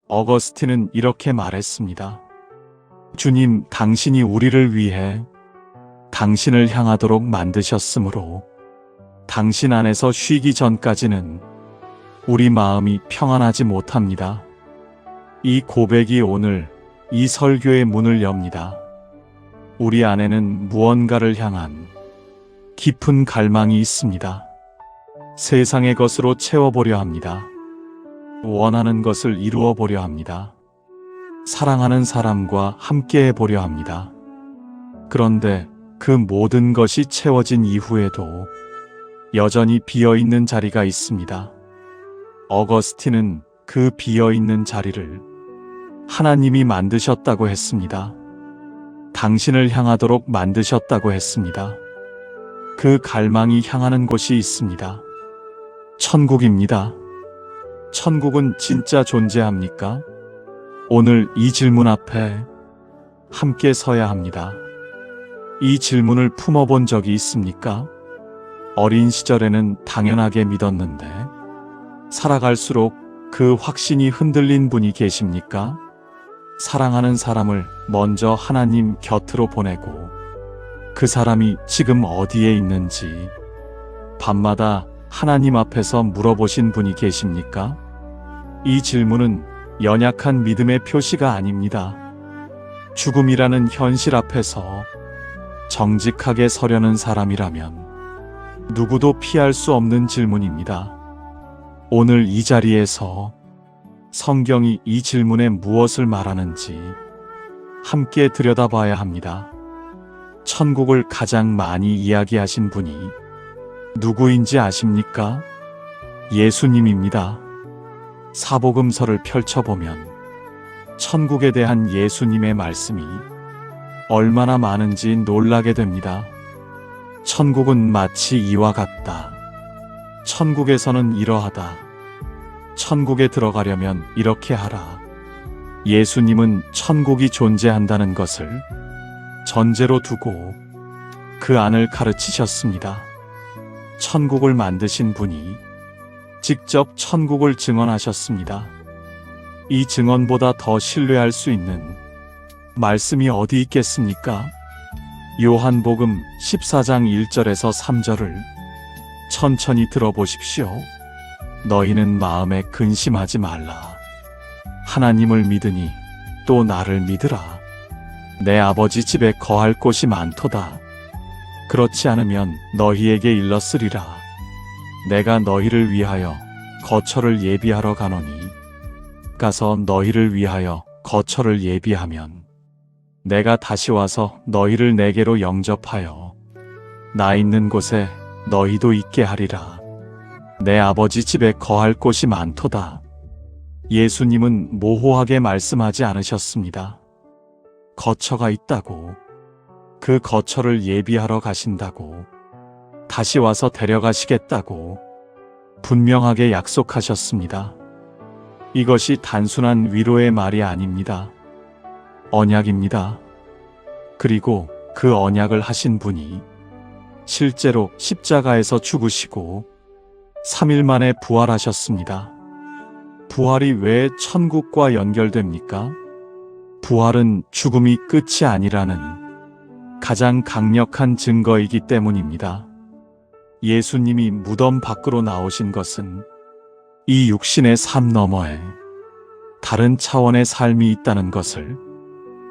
어거스틴은 이렇게 말했습니다. 주님, 당신이 우리를 위해 당신을 향하도록 만드셨으므로 당신 안에서 쉬기 전까지는 우리 마음이 평안하지 못합니다. 이 고백이 오늘 이 설교의 문을 엽니다. 우리 안에는 무언가를 향한 깊은 갈망이 있습니다. 세상의 것으로 채워보려 합니다. 원하는 것을 이루어 보려 합니다. 사랑하는 사람과 함께 해보려 합니다. 그런데 그 모든 것이 채워진 이후에도 여전히 비어있는 자리가 있습니다. 어거스틴은 그 비어있는 자리를 하나님이 만드셨다고 했습니다. 당신을 향하도록 만드셨다고 했습니다. 그 갈망이 향하는 곳이 있습니다. 천국입니다. 천국은 진짜 존재합니까? 오늘 이 질문 앞에 함께 서야 합니다. 이 질문을 품어본 적이 있습니까? 어린 시절에는 당연하게 믿었는데 살아갈수록 그 확신이 흔들린 분이 계십니까? 사랑하는 사람을 먼저 하나님 곁으로 보내고 그 사람이 지금 어디에 있는지 밤마다 하나님 앞에서 물어보신 분이 계십니까? 이 질문은 연약한 믿음의 표시가 아닙니다. 죽음이라는 현실 앞에서 정직하게 서려는 사람이라면 누구도 피할 수 없는 질문입니다. 오늘 이 자리에서 성경이 이 질문에 무엇을 말하는지 함께 들여다봐야 합니다. 천국을 가장 많이 이야기하신 분이 누구인지 아십니까? 예수님입니다. 사복음서를 펼쳐보면 천국에 대한 예수님의 말씀이 얼마나 많은지 놀라게 됩니다. 천국은 마치 이와 같다. 천국에서는 이러하다. 천국에 들어가려면 이렇게 하라. 예수님은 천국이 존재한다는 것을 전제로 두고 그 안을 가르치셨습니다. 천국을 만드신 분이 직접 천국을 증언하셨습니다. 이 증언보다 더 신뢰할 수 있는 말씀이 어디 있겠습니까? 요한복음 14장 1절에서 3절을 천천히 들어보십시오. 너희는 마음에 근심하지 말라. 하나님을 믿으니 또 나를 믿으라. 내 아버지 집에 거할 곳이 많도다. 그렇지 않으면 너희에게 일렀으리라. 내가 너희를 위하여 거처를 예비하러 가노니 가서 너희를 위하여 거처를 예비하면 내가 다시 와서 너희를 내게로 영접하여 나 있는 곳에 너희도 있게 하리라. 내 아버지 집에 거할 곳이 많도다. 예수님은 모호하게 말씀하지 않으셨습니다. 거처가 있다고, 그 거처를 예비하러 가신다고, 다시 와서 데려가시겠다고 분명하게 약속하셨습니다. 이것이 단순한 위로의 말이 아닙니다. 언약입니다. 그리고 그 언약을 하신 분이 실제로 십자가에서 죽으시고 3일 만에 부활하셨습니다. 부활이 왜 천국과 연결됩니까? 부활은 죽음이 끝이 아니라는 가장 강력한 증거이기 때문입니다. 예수님이 무덤 밖으로 나오신 것은 이 육신의 삶 너머에 다른 차원의 삶이 있다는 것을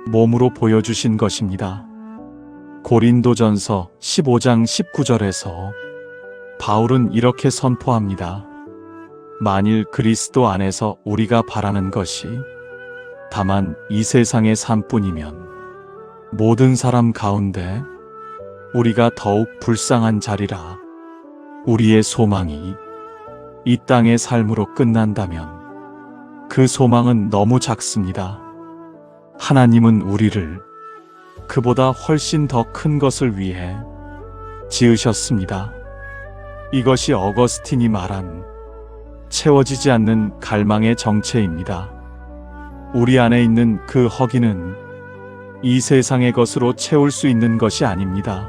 몸으로 보여주신 것입니다. 고린도전서 15장 19절에서 바울은 이렇게 선포합니다. 만일 그리스도 안에서 우리가 바라는 것이 다만 이 세상의 삶뿐이면 모든 사람 가운데 우리가 더욱 불쌍한 자리라. 우리의 소망이 이 땅의 삶으로 끝난다면 그 소망은 너무 작습니다. 하나님은 우리를 그보다 훨씬 더 큰 것을 위해 지으셨습니다. 이것이 어거스틴이 말한 채워지지 않는 갈망의 정체입니다. 우리 안에 있는 그 허기는 이 세상의 것으로 채울 수 있는 것이 아닙니다.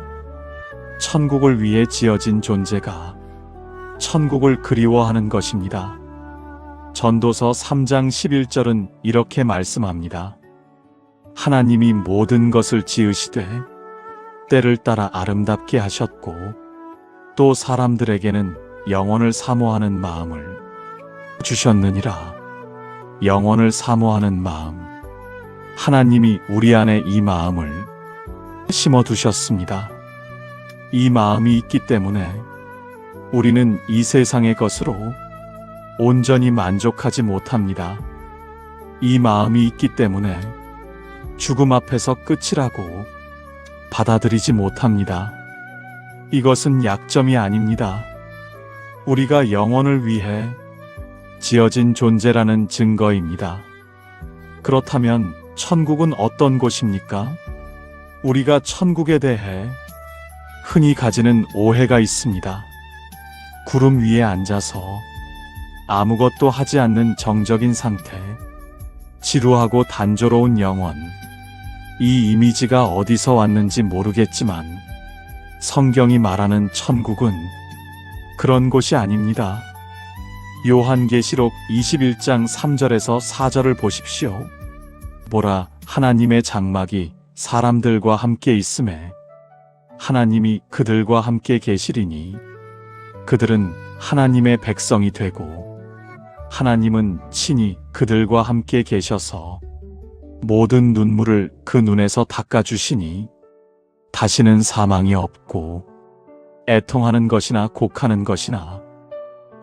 천국을 위해 지어진 존재가 천국을 그리워하는 것입니다. 전도서 3장 11절은 이렇게 말씀합니다. 하나님이 모든 것을 지으시되 때를 따라 아름답게 하셨고 또 사람들에게는 영원을 사모하는 마음을 주셨느니라. 영원을 사모하는 마음. 하나님이 우리 안에 이 마음을 심어두셨습니다. 이 마음이 있기 때문에 우리는 이 세상의 것으로 온전히 만족하지 못합니다. 이 마음이 있기 때문에 죽음 앞에서 끝이라고 받아들이지 못합니다. 이것은 약점이 아닙니다. 우리가 영원을 위해 지어진 존재라는 증거입니다. 그렇다면 천국은 어떤 곳입니까? 우리가 천국에 대해 흔히 가지는 오해가 있습니다. 구름 위에 앉아서 아무것도 하지 않는 정적인 상태, 지루하고 단조로운 영혼. 이 이미지가 어디서 왔는지 모르겠지만 성경이 말하는 천국은 그런 곳이 아닙니다. 요한계시록 21장 3절에서 4절을 보십시오. 보라, 하나님의 장막이 사람들과 함께 있음에 하나님이 그들과 함께 계시리니 그들은 하나님의 백성이 되고 하나님은 친히 그들과 함께 계셔서 모든 눈물을 그 눈에서 닦아주시니 다시는 사망이 없고 애통하는 것이나 곡하는 것이나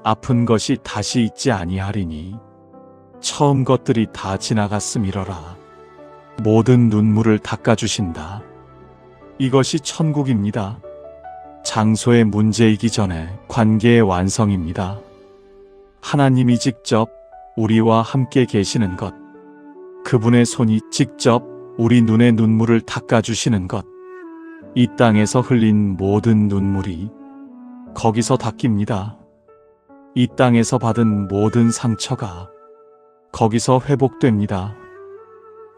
아픈 것이 다시 있지 아니하리니 처음 것들이 다 지나갔음이러라. 모든 눈물을 닦아주신다. 이것이 천국입니다. 장소의 문제이기 전에 관계의 완성입니다. 하나님이 직접 우리와 함께 계시는 것, 그분의 손이 직접 우리 눈의 눈물을 닦아주시는 것, 이 땅에서 흘린 모든 눈물이 거기서 닦입니다. 이 땅에서 받은 모든 상처가 거기서 회복됩니다.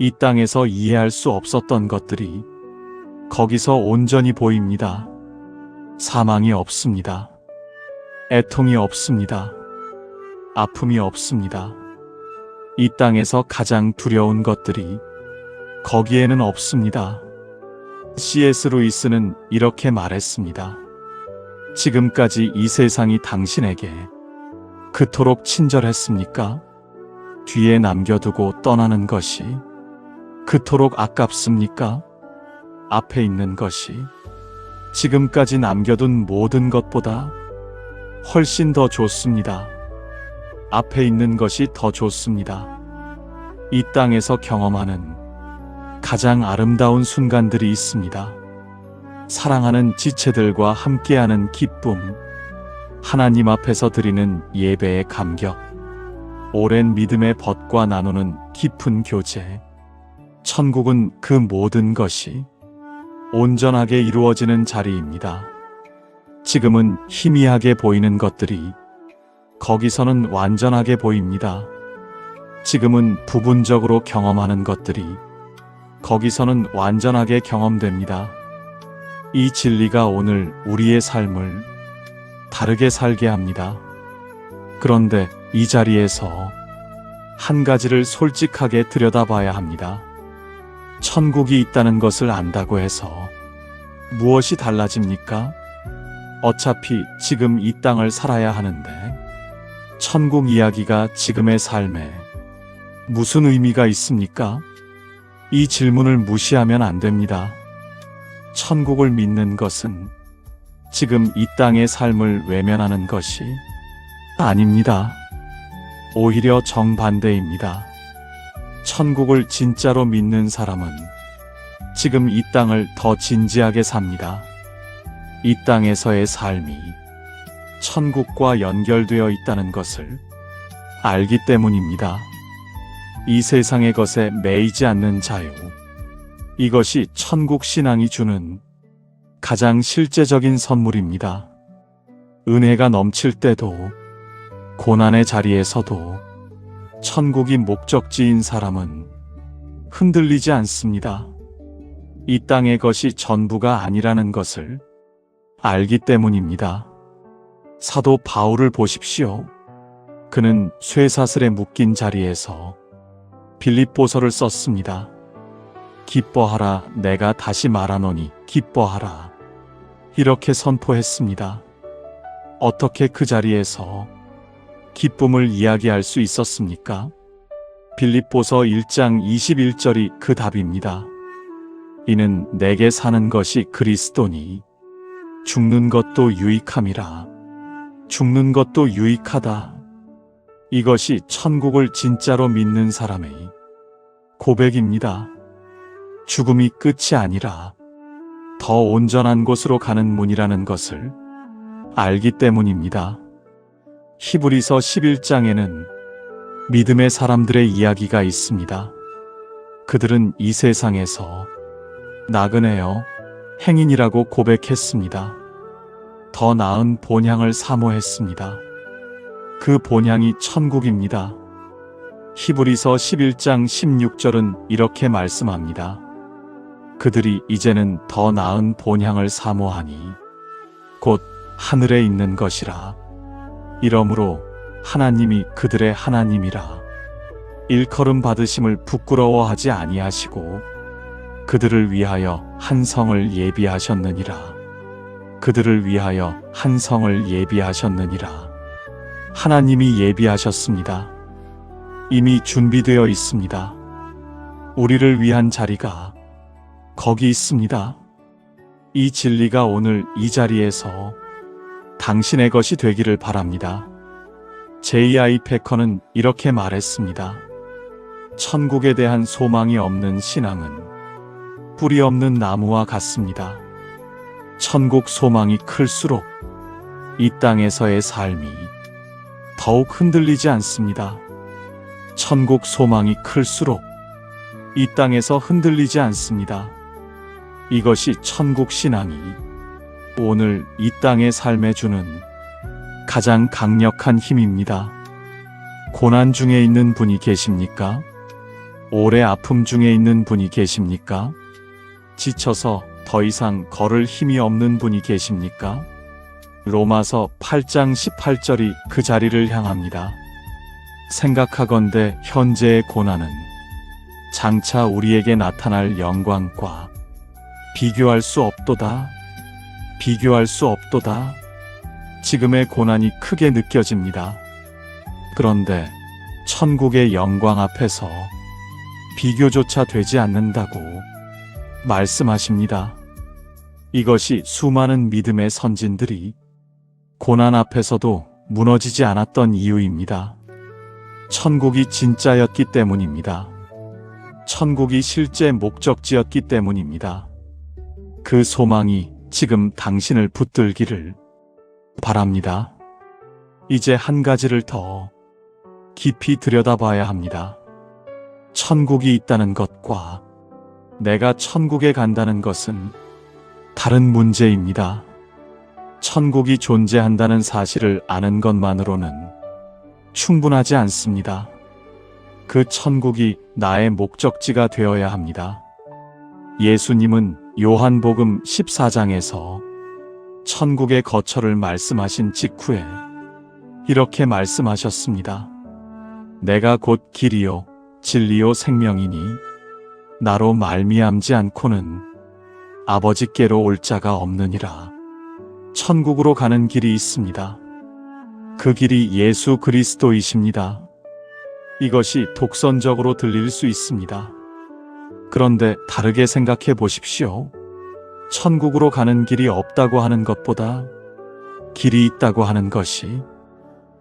이 땅에서 이해할 수 없었던 것들이 거기서 온전히 보입니다. 사망이 없습니다. 애통이 없습니다. 아픔이 없습니다. 이 땅에서 가장 두려운 것들이 거기에는 없습니다. C.S. 루이스는 이렇게 말했습니다. 지금까지 이 세상이 당신에게 그토록 친절했습니까? 뒤에 남겨두고 떠나는 것이 그토록 아깝습니까? 앞에 있는 것이 지금까지 남겨둔 모든 것보다 훨씬 더 좋습니다. 앞에 있는 것이 더 좋습니다. 이 땅에서 경험하는 가장 아름다운 순간들이 있습니다. 사랑하는 지체들과 함께하는 기쁨, 하나님 앞에서 드리는 예배의 감격, 오랜 믿음의 벗과 나누는 깊은 교제. 천국은 그 모든 것이 온전하게 이루어지는 자리입니다. 지금은 희미하게 보이는 것들이 거기서는 완전하게 보입니다. 지금은 부분적으로 경험하는 것들이 거기서는 완전하게 경험됩니다. 이 진리가 오늘 우리의 삶을 다르게 살게 합니다. 그런데 이 자리에서 한 가지를 솔직하게 들여다봐야 합니다. 천국이 있다는 것을 안다고 해서 무엇이 달라집니까? 어차피 지금 이 땅을 살아야 하는데 천국 이야기가 지금의 삶에 무슨 의미가 있습니까? 이 질문을 무시하면 안 됩니다. 천국을 믿는 것은 지금 이 땅의 삶을 외면하는 것이 아닙니다. 오히려 정반대입니다. 천국을 진짜로 믿는 사람은 지금 이 땅을 더 진지하게 삽니다. 이 땅에서의 삶이 천국과 연결되어 있다는 것을 알기 때문입니다. 이 세상의 것에 매이지 않는 자유. 이것이 천국 신앙이 주는 가장 실제적인 선물입니다. 은혜가 넘칠 때도, 고난의 자리에서도 천국이 목적지인 사람은 흔들리지 않습니다. 이 땅의 것이 전부가 아니라는 것을 알기 때문입니다. 사도 바울을 보십시오. 그는 쇠사슬에 묶인 자리에서 빌립보서를 썼습니다. 기뻐하라, 내가 다시 말하노니 기뻐하라. 이렇게 선포했습니다. 어떻게 그 자리에서 기쁨을 이야기할 수 있었습니까? 빌립보서 1장 21절이 그 답입니다. 이는 내게 사는 것이 그리스도니 죽는 것도 유익함이라. 죽는 것도 유익하다. 이것이 천국을 진짜로 믿는 사람의 고백입니다. 죽음이 끝이 아니라 더 온전한 곳으로 가는 문이라는 것을 알기 때문입니다. 히브리서 11장에는 믿음의 사람들의 이야기가 있습니다. 그들은 이 세상에서 나그네여 행인이라고 고백했습니다. 더 나은 본향을 사모했습니다. 그 본향이 천국입니다. 히브리서 11장 16절은 이렇게 말씀합니다. 그들이 이제는 더 나은 본향을 사모하니 곧 하늘에 있는 것이라. 이러므로 하나님이 그들의 하나님이라. 일컬음 받으심을 부끄러워하지 아니하시고 그들을 위하여 한 성을 예비하셨느니라. 그들을 위하여 한 성을 예비하셨느니라. 하나님이 예비하셨습니다. 이미 준비되어 있습니다. 우리를 위한 자리가 거기 있습니다. 이 진리가 오늘 이 자리에서 당신의 것이 되기를 바랍니다. J.I. 패커는 이렇게 말했습니다. 천국에 대한 소망이 없는 신앙은 뿌리 없는 나무와 같습니다. 천국 소망이 클수록 이 땅에서의 삶이 더욱 흔들리지 않습니다. 천국 소망이 클수록 이 땅에서 흔들리지 않습니다. 이것이 천국 신앙이 오늘 이 땅의 삶에 주는 가장 강력한 힘입니다. 고난 중에 있는 분이 계십니까? 오래 아픔 중에 있는 분이 계십니까? 지쳐서 더 이상 걸을 힘이 없는 분이 계십니까? 로마서 8장 18절이 그 자리를 향합니다. 생각하건대 현재의 고난은 장차 우리에게 나타날 영광과 비교할 수 없도다. 비교할 수 없도다. 지금의 고난이 크게 느껴집니다. 그런데 천국의 영광 앞에서 비교조차 되지 않는다고 말씀하십니다. 이것이 수많은 믿음의 선진들이 고난 앞에서도 무너지지 않았던 이유입니다. 천국이 진짜였기 때문입니다. 천국이 실제 목적지였기 때문입니다. 그 소망이 지금 당신을 붙들기를 바랍니다. 이제 한 가지를 더 깊이 들여다봐야 합니다. 천국이 있다는 것과 내가 천국에 간다는 것은 다른 문제입니다. 천국이 존재한다는 사실을 아는 것만으로는 충분하지 않습니다. 그 천국이 나의 목적지가 되어야 합니다. 예수님은 요한복음 14장에서 천국의 거처를 말씀하신 직후에 이렇게 말씀하셨습니다. 내가 곧 길이요 진리요 생명이니 나로 말미암지 않고는 아버지께로 올 자가 없느니라. 천국으로 가는 길이 있습니다. 그 길이 예수 그리스도이십니다. 이것이 독선적으로 들릴 수 있습니다. 그런데 다르게 생각해 보십시오. 천국으로 가는 길이 없다고 하는 것보다 길이 있다고 하는 것이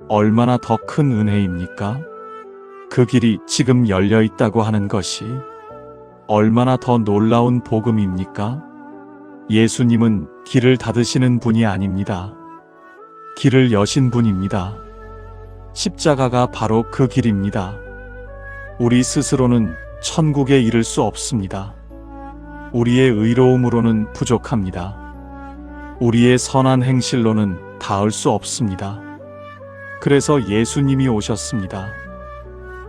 얼마나 더 큰 은혜입니까? 그 길이 지금 열려 있다고 하는 것이 얼마나 더 놀라운 복음입니까? 예수님은 길을 닫으시는 분이 아닙니다. 길을 여신 분입니다. 십자가가 바로 그 길입니다. 우리 스스로는 천국에 이를 수 없습니다. 우리의 의로움으로는 부족합니다. 우리의 선한 행실로는 닿을 수 없습니다. 그래서 예수님이 오셨습니다.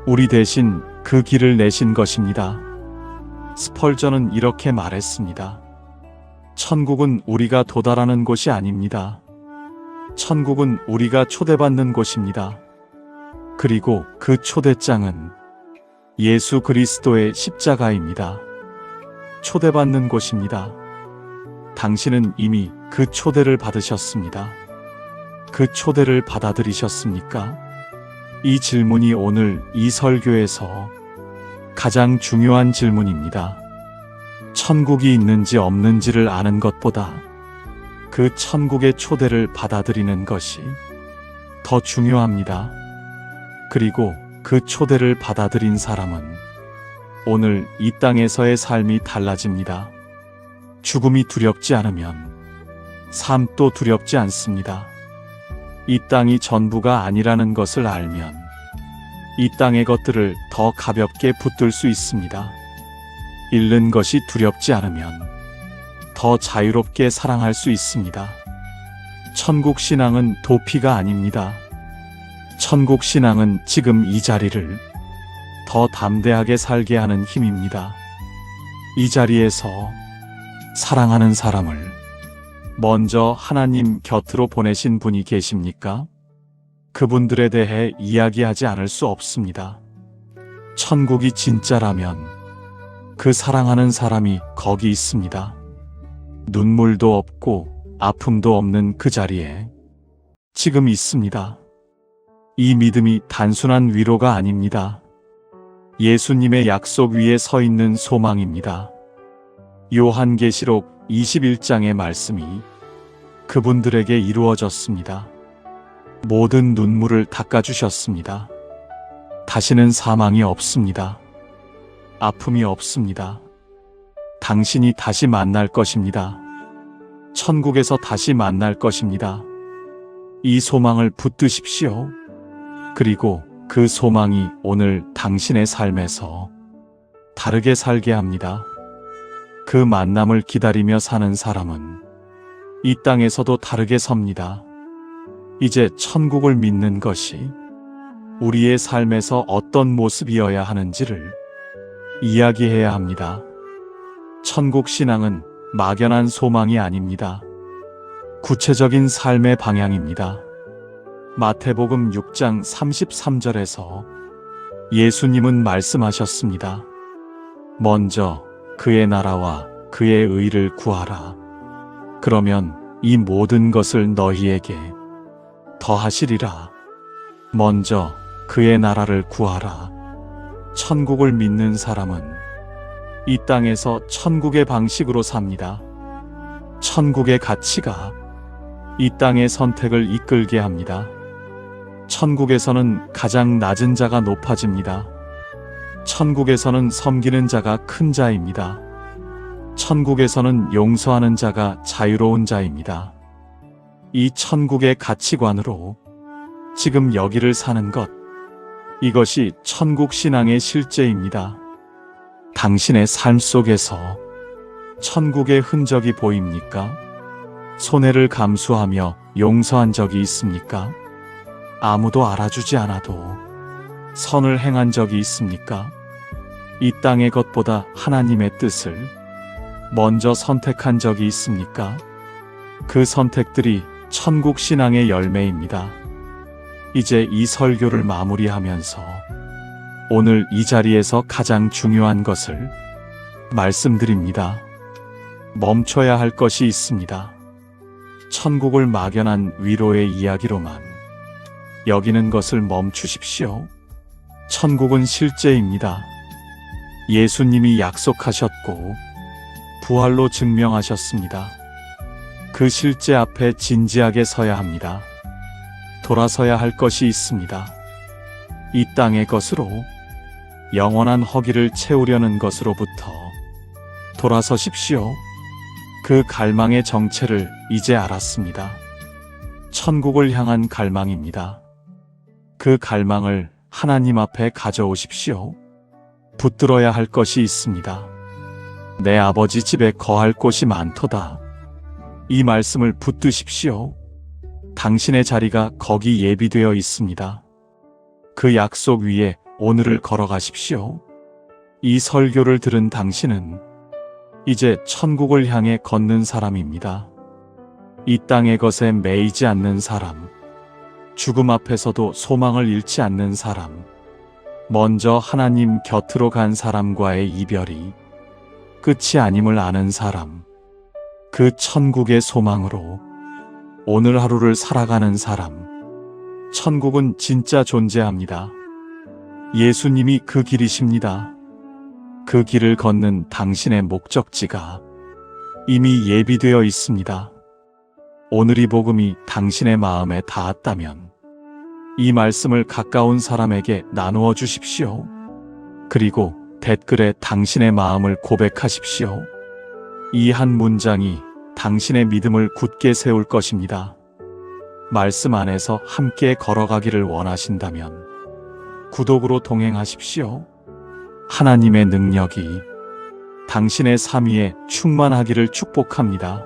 우리 대신 그 길을 내신 것입니다. 스펄전은 이렇게 말했습니다. 천국은 우리가 도달하는 곳이 아닙니다. 천국은 우리가 초대받는 곳입니다. 그리고 그 초대장은 예수 그리스도의 십자가입니다. 초대받는 곳입니다. 당신은 이미 그 초대를 받으셨습니다. 그 초대를 받아들이셨습니까? 이 질문이 오늘 이 설교에서 가장 중요한 질문입니다. 천국이 있는지 없는지를 아는 것보다 그 천국의 초대를 받아들이는 것이 더 중요합니다. 그리고 그 초대를 받아들인 사람은 오늘 이 땅에서의 삶이 달라집니다. 죽음이 두렵지 않으면 삶도 두렵지 않습니다. 이 땅이 전부가 아니라는 것을 알면 이 땅의 것들을 더 가볍게 붙들 수 있습니다. 잃는 것이 두렵지 않으면 더 자유롭게 사랑할 수 있습니다. 천국 신앙은 도피가 아닙니다. 천국 신앙은 지금 이 자리를 더 담대하게 살게 하는 힘입니다. 이 자리에서 사랑하는 사람을 먼저 하나님 곁으로 보내신 분이 계십니까? 그분들에 대해 이야기하지 않을 수 없습니다. 천국이 진짜라면 그 사랑하는 사람이 거기 있습니다. 눈물도 없고 아픔도 없는 그 자리에 지금 있습니다. 이 믿음이 단순한 위로가 아닙니다. 예수님의 약속 위에 서 있는 소망입니다. 요한계시록 21장의 말씀이 그분들에게 이루어졌습니다. 모든 눈물을 닦아주셨습니다. 다시는 사망이 없습니다. 아픔이 없습니다. 당신이 다시 만날 것입니다. 천국에서 다시 만날 것입니다. 이 소망을 붙드십시오. 그리고 그 소망이 오늘 당신의 삶에서 다르게 살게 합니다. 그 만남을 기다리며 사는 사람은 이 땅에서도 다르게 섭니다. 이제 천국을 믿는 것이 우리의 삶에서 어떤 모습이어야 하는지를 이야기해야 합니다. 천국 신앙은 막연한 소망이 아닙니다. 구체적인 삶의 방향입니다. 마태복음 6장 33절에서 예수님은 말씀하셨습니다. 먼저 그의 나라와 그의 의를 구하라. 그러면 이 모든 것을 너희에게 더하시리라. 먼저 그의 나라를 구하라. 천국을 믿는 사람은 이 땅에서 천국의 방식으로 삽니다. 천국의 가치가 이 땅의 선택을 이끌게 합니다. 천국에서는 가장 낮은 자가 높아집니다. 천국에서는 섬기는 자가 큰 자입니다. 천국에서는 용서하는 자가 자유로운 자입니다. 이 천국의 가치관으로 지금 여기를 사는 것, 이것이 천국 신앙의 실제입니다. 당신의 삶 속에서 천국의 흔적이 보입니까? 손해를 감수하며 용서한 적이 있습니까? 아무도 알아주지 않아도 선을 행한 적이 있습니까? 이 땅의 것보다 하나님의 뜻을 먼저 선택한 적이 있습니까? 그 선택들이 천국 신앙의 열매입니다. 이제 이 설교를 마무리하면서 오늘 이 자리에서 가장 중요한 것을 말씀드립니다. 멈춰야 할 것이 있습니다. 천국을 막연한 위로의 이야기로만 여기는 것을 멈추십시오. 천국은 실제입니다. 예수님이 약속하셨고 부활로 증명하셨습니다. 그 실제 앞에 진지하게 서야 합니다. 돌아서야 할 것이 있습니다. 이 땅의 것으로, 영원한 허기를 채우려는 것으로부터 돌아서십시오. 그 갈망의 정체를 이제 알았습니다. 천국을 향한 갈망입니다. 그 갈망을 하나님 앞에 가져오십시오. 붙들어야 할 것이 있습니다. 내 아버지 집에 거할 곳이 많도다. 이 말씀을 붙드십시오. 당신의 자리가 거기 예비되어 있습니다. 그 약속 위에 오늘을 걸어가십시오. 이 설교를 들은 당신은 이제 천국을 향해 걷는 사람입니다. 이 땅의 것에 매이지 않는 사람, 죽음 앞에서도 소망을 잃지 않는 사람, 먼저 하나님 곁으로 간 사람과의 이별이 끝이 아님을 아는 사람, 그 천국의 소망으로 오늘 하루를 살아가는 사람, 천국은 진짜 존재합니다. 예수님이 그 길이십니다. 그 길을 걷는 당신의 목적지가 이미 예비되어 있습니다. 오늘 이 복음이 당신의 마음에 닿았다면 이 말씀을 가까운 사람에게 나누어 주십시오. 그리고 댓글에 당신의 마음을 고백하십시오. 이 한 문장이 당신의 믿음을 굳게 세울 것입니다. 말씀 안에서 함께 걸어가기를 원하신다면 구독으로 동행하십시오. 하나님의 능력이 당신의 삶 위에 충만하기를 축복합니다.